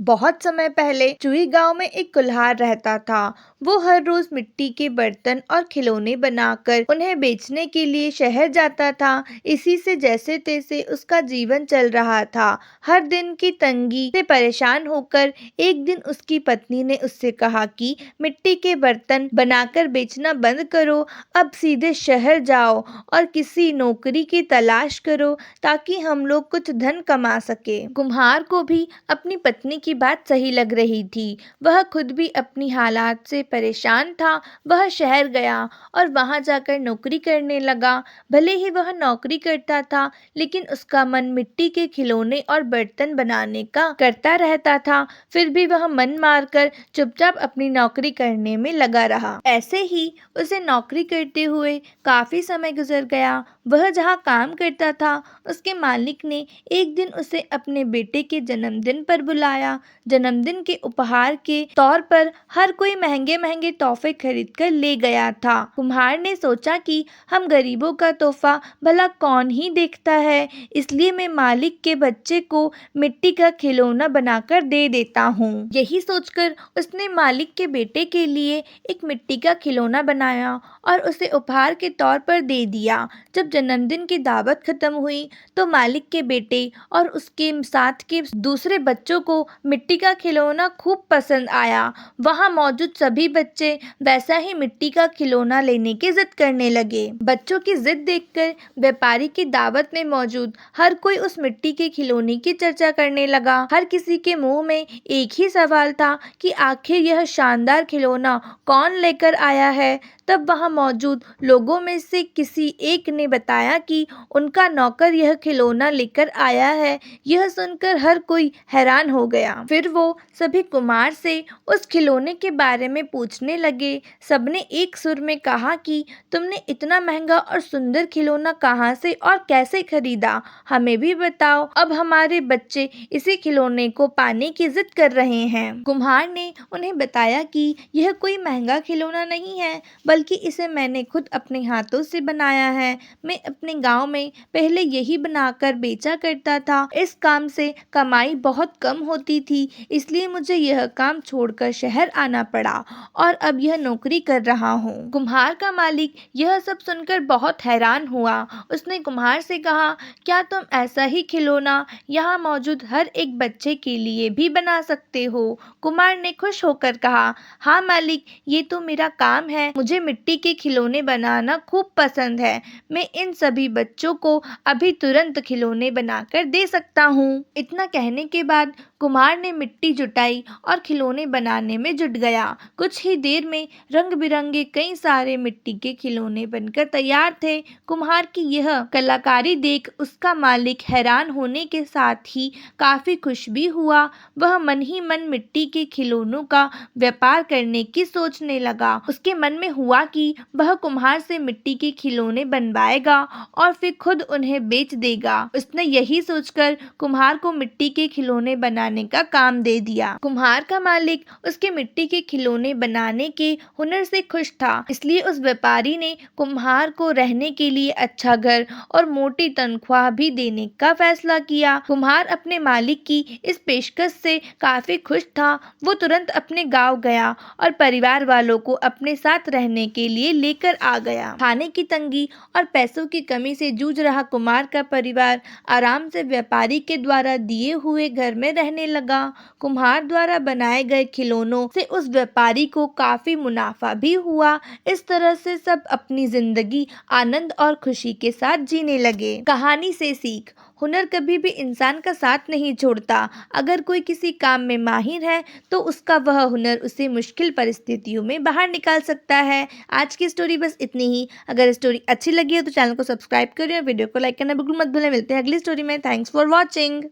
बहुत समय पहले चूही गांव में एक कुल्हार रहता था। वो हर रोज मिट्टी के बर्तन और खिलौने बनाकर उन्हें बेचने के लिए शहर जाता था। इसी से जैसे तैसे उसका जीवन चल रहा था। हर दिन की तंगी से परेशान होकर एक दिन उसकी पत्नी ने उससे कहा कि मिट्टी के बर्तन बनाकर बेचना बंद करो, अब सीधे शहर जाओ और किसी नौकरी की तलाश करो ताकि हम लोग कुछ धन कमा सके। कुम्हार को भी अपनी पत्नी की बात सही लग रही थी। वह खुद भी अपनी हालात से परेशान था। वह शहर गया और वहां जाकर नौकरी करने लगा। भले ही वह नौकरी करता था, लेकिन उसका मन मिट्टी के खिलौने और बर्तन बनाने का करता रहता था। फिर भी वह मन मारकर चुपचाप अपनी नौकरी करने में लगा रहा। ऐसे ही उसे नौकरी करते हुए काफी समय गुजर गया। वह जहाँ काम करता था, उसके मालिक ने एक दिन उसे अपने बेटे के जन्मदिन पर बुलाया। जन्मदिन के उपहार के तौर पर हर कोई महंगे महंगे तोहफे खरीद कर ले गया था। कुम्हार ने सोचा कि हम गरीबों का तोहफा भला कौन ही देखता है, इसलिए मैं मालिक के बच्चे को मिट्टी का खिलौना बनाकर दे देता हूँ। यही सोचकर उसने मालिक के बेटे के लिए एक मिट्टी का खिलौना बनाया और उसे उपहार के तौर पर दे दिया। जब जन्मदिन की दावत खत्म हुई तो मालिक के बेटे और उसके साथ के दूसरे बच्चों को मिट्टी का खिलौना खूब पसंद आया। वहां मौजूद सभी बच्चे वैसा ही मिट्टी का खिलौना लेने की जिद करने लगे। बच्चों की जिद देखकर व्यापारी की दावत में मौजूद हर कोई उस मिट्टी के खिलौने की चर्चा करने लगा। हर किसी के मुंह में एक ही सवाल था कि आखिर यह शानदार खिलौना कौन लेकर आया है। तब वहां मौजूद लोगों में से किसी एक ने बताया कि उनका नौकर यह खिलौना लेकर आया है। यह सुनकर हर कोई हैरान हो गया। फिर वो सभी कुम्हार से उस खिलौने के बारे में पूछने लगे। सबने एक सुर में कहा कि तुमने इतना महंगा और सुंदर खिलौना कहाँ से और कैसे खरीदा, हमें भी बताओ। अब हमारे बच्चे इसी खिलौने को पाने की जिद कर रहे हैं। कुम्हार ने उन्हें बताया कि यह कोई महंगा खिलौना नहीं है, बल्कि इसे मैंने खुद अपने हाथों से बनाया है। मैं अपने गांव में पहले यही बनाकर बेचा करता था। इस काम से कमाई बहुत कम होती थी, इसलिए मुझे यह काम छोड़कर शहर आना पड़ा और अब यह नौकरी कर रहा हूँ। कुम्हार का मालिक यह सब सुनकर बहुत हैरान हुआ। उसने कुम्हार से कहा, क्या तुम ऐसा ही खिलौना यहाँ मौजूद हर एक बच्चे के लिए भी बना सकते हो? कुम्हार ने खुश होकर कहा, हाँ मालिक, ये तो मेरा काम है। मुझे मिट्टी के खिलौने बनाना खूब पसंद है। मैं इन सभी बच्चों को अभी तुरंत खिलौने बनाकर दे सकता हूँ। इतना कहने के बाद कुम्हार ने मिट्टी जुटाई और खिलौने बनाने में जुट गया। कुछ ही देर में रंग बिरंगे कई सारे मिट्टी के खिलौने बनकर तैयार थे। कुम्हार की यह कलाकारी देख उसका मालिक हैरान होने के साथ ही काफी खुश भी हुआ। वह मन ही मन मिट्टी के खिलौनों का व्यापार करने की सोचने लगा। उसके मन में हुआ कि वह कुम्हार से मिट्टी के खिलौने बनवाएगा और फिर खुद उन्हें बेच देगा। उसने यही सोचकर कुम्हार को मिट्टी के खिलौने बनाने का काम दे दिया। कुम्हार का मालिक उसके मिट्टी के खिलौने बनाने के हुनर से खुश था, इसलिए उस व्यापारी ने कुम्हार को रहने के लिए अच्छा घर और मोटी तनख्वाह भी देने का फैसला किया। कुम्हार अपने मालिक की इस पेशकश से काफी खुश था। वो तुरंत अपने गांव गया और परिवार वालों को अपने साथ रहने के लिए लेकर आ गया। खाने की तंगी और पैसों की कमी से जूझ रहा कुम्हार का परिवार आराम से व्यापारी के द्वारा दिए हुए घर में रहने लगा। कुम्हार द्वारा बनाए गए खिलौनों से उस व्यापारी को काफी मुनाफा भी हुआ। इस तरह से सब अपनी जिंदगी आनंद और खुशी के साथ जीने लगे। कहानी से सीख, हुनर कभी भी इंसान का साथ नहीं छोड़ता। अगर कोई किसी काम में माहिर है तो उसका वह हुनर उसे मुश्किल परिस्थितियों में बाहर निकाल सकता है। आज की स्टोरी बस इतनी ही। अगर स्टोरी अच्छी लगी हो तो चैनल को सब्सक्राइब करें और वीडियो को लाइक करना बिल्कुल मत भूलें। मिलते हैं अगली स्टोरी में। Thanks for watching.